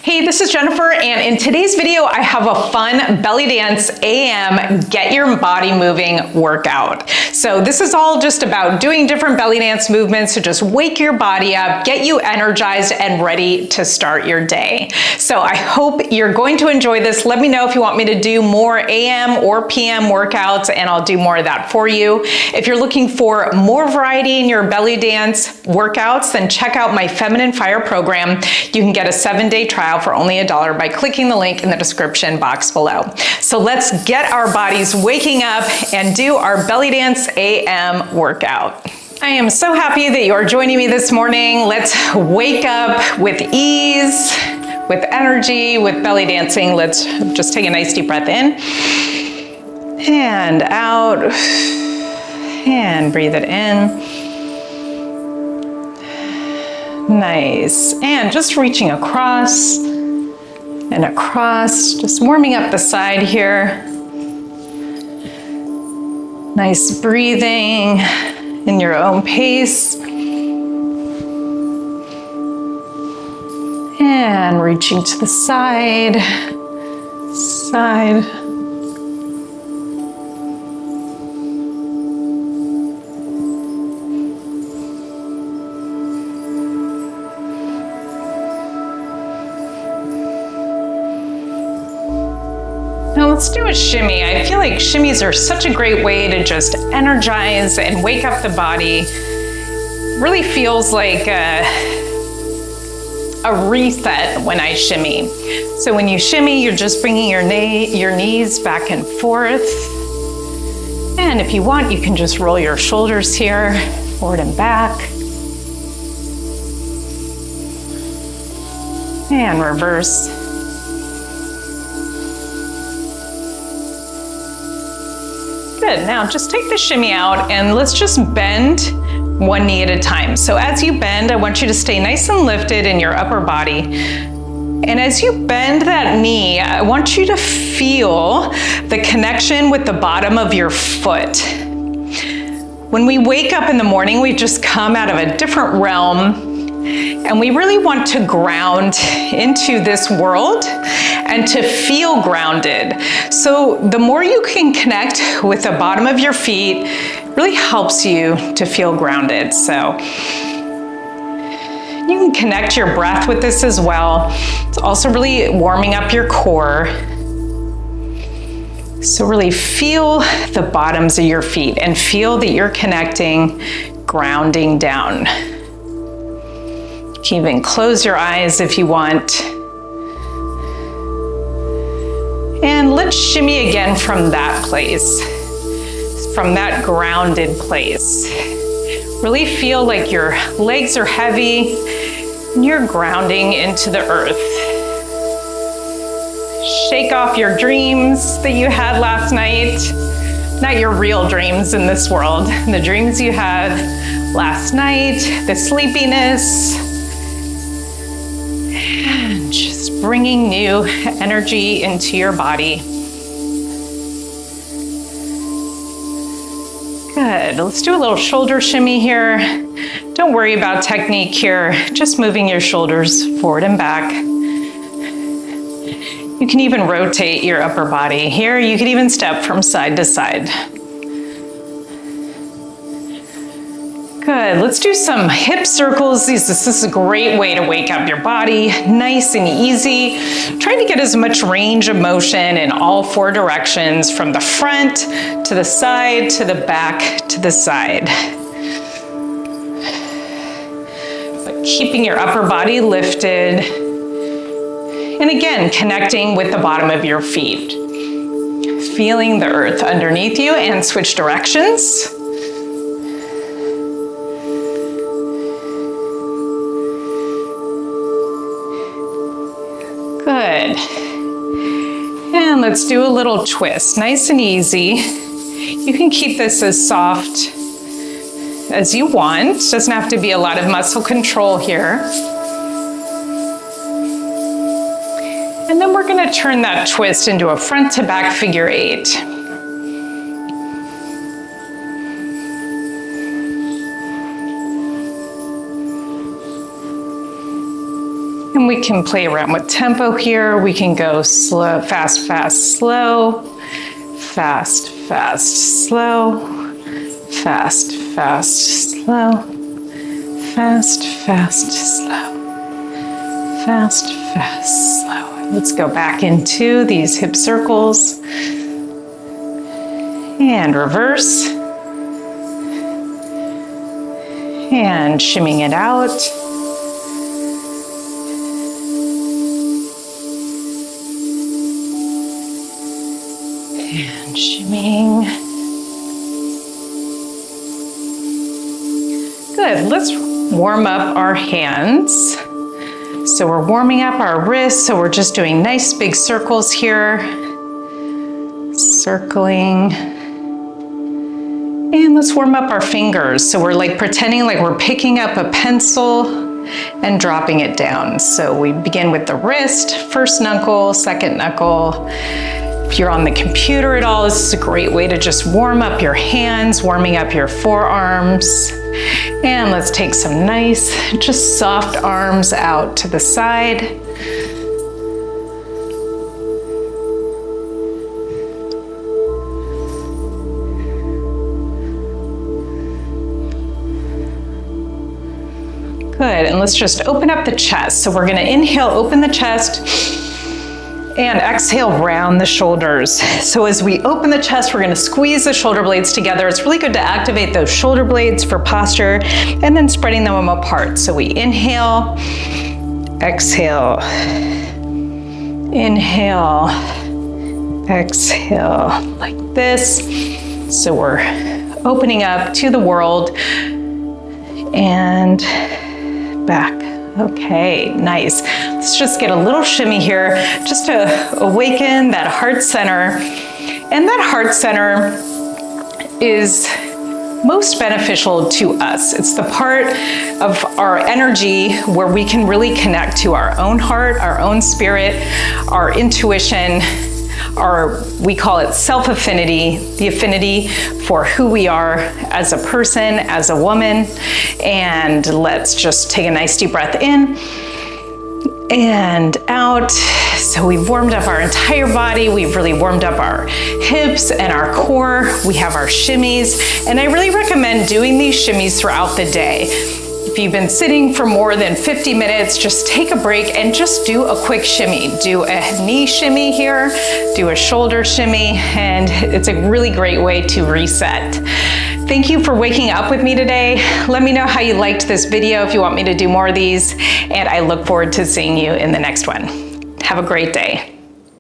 Hey, this is Jennifer, and in today's video, I have a fun belly dance AM get your body moving workout. So this is all just about doing different belly dance movements to just wake your body up, get you energized and ready to start your day. So I hope you're going to enjoy this. Let me know if you want me to do more AM or PM workouts, and I'll do more of that for you. If you're looking for more variety in your belly dance workouts, then check out my Feminine Fire program. You can get a 7-day trial for only $1 by clicking the link in the description box below. So let's get our bodies waking up and do our belly dance AM workout. I am so happy that you're joining me this morning. Let's wake up with ease, with energy, with belly dancing. Let's just take a nice deep breath in and out, and breathe it in. Nice. And just reaching across and across, just warming up the side here. Nice breathing in your own pace. And reaching to the side, side. Now let's do a shimmy. I feel like shimmies are such a great way to just energize and wake up the body. Really feels like a reset when I shimmy. So when you shimmy, you're just bringing your knees back and forth. And if you want, you can just roll your shoulders here, forward and back. And reverse. Good. Now just take the shimmy out and let's just bend one knee at a time. So as you bend, I want you to stay nice and lifted in your upper body. And as you bend that knee, I want you to feel the connection with the bottom of your foot. When we wake up in the morning, we've just come out of a different realm, and we really want to ground into this world and to feel grounded. So the more you can connect with the bottom of your feet, really helps you to feel grounded. So you can connect your breath with this as well. It's also really warming up your core. So really feel the bottoms of your feet and feel that you're connecting, grounding down. You can even close your eyes if you want. And let's shimmy again from that place, from that grounded place. Really feel like your legs are heavy and you're grounding into the earth. Shake off your dreams that you had last night, not your real dreams in this world, the dreams you had last night, the sleepiness, and just bringing new energy into your body. Good. Let's do a little shoulder shimmy here. Don't worry about technique here, just moving your shoulders forward and back. You can even rotate your upper body. Here, you could even step from side to side. Good. Let's do some hip circles. This is a great way to wake up your body, nice and easy. Try to get as much range of motion in all 4 directions, from the front to the side, to the back, to the side. But keeping your upper body lifted. And again, connecting with the bottom of your feet. Feeling the earth underneath you, and switch directions. Good. And let's do a little twist, nice and easy. You can keep this as soft as you want. Doesn't have to be a lot of muscle control here. And then we're going to turn that twist into a front to back figure 8. And we can play around with tempo here. We can go slow, fast, fast, slow, fast, fast, slow, fast, fast, slow, fast, fast, slow, fast, fast, slow. Let's go back into these hip circles and reverse and shimmying it out. And shimmying. Good, let's warm up our hands. So we're warming up our wrists, so we're just doing nice big circles here. Circling. And let's warm up our fingers. So we're like pretending like we're picking up a pencil and dropping it down. So we begin with the wrist, first knuckle, second knuckle. If you're on the computer at all, this is a great way to just warm up your hands, warming up your forearms. And let's take some nice, just soft arms out to the side. Good, and let's just open up the chest. So we're gonna inhale, open the chest, and exhale, round the shoulders. So as we open the chest, we're gonna squeeze the shoulder blades together. It's really good to activate those shoulder blades for posture, and then spreading them apart. So we inhale, exhale, inhale, exhale, like this. So we're opening up to the world and back. Okay, nice. Let's just get a little shimmy here just to awaken that heart center. And that heart center is most beneficial to us. It's the part of our energy where we can really connect to our own heart, our own spirit, our intuition, we call it self-affinity, the affinity for who we are as a person, as a woman. And let's just take a nice deep breath in and out. So we've warmed up our entire body. We've really warmed up our hips and our core. We have our shimmies. And I really recommend doing these shimmies throughout the day. If you've been sitting for more than 50 minutes, just take a break and just do a quick shimmy. Do a knee shimmy here, do a shoulder shimmy, and it's a really great way to reset. Thank you for waking up with me today. Let me know how you liked this video if you want me to do more of these, and I look forward to seeing you in the next one. Have a great day.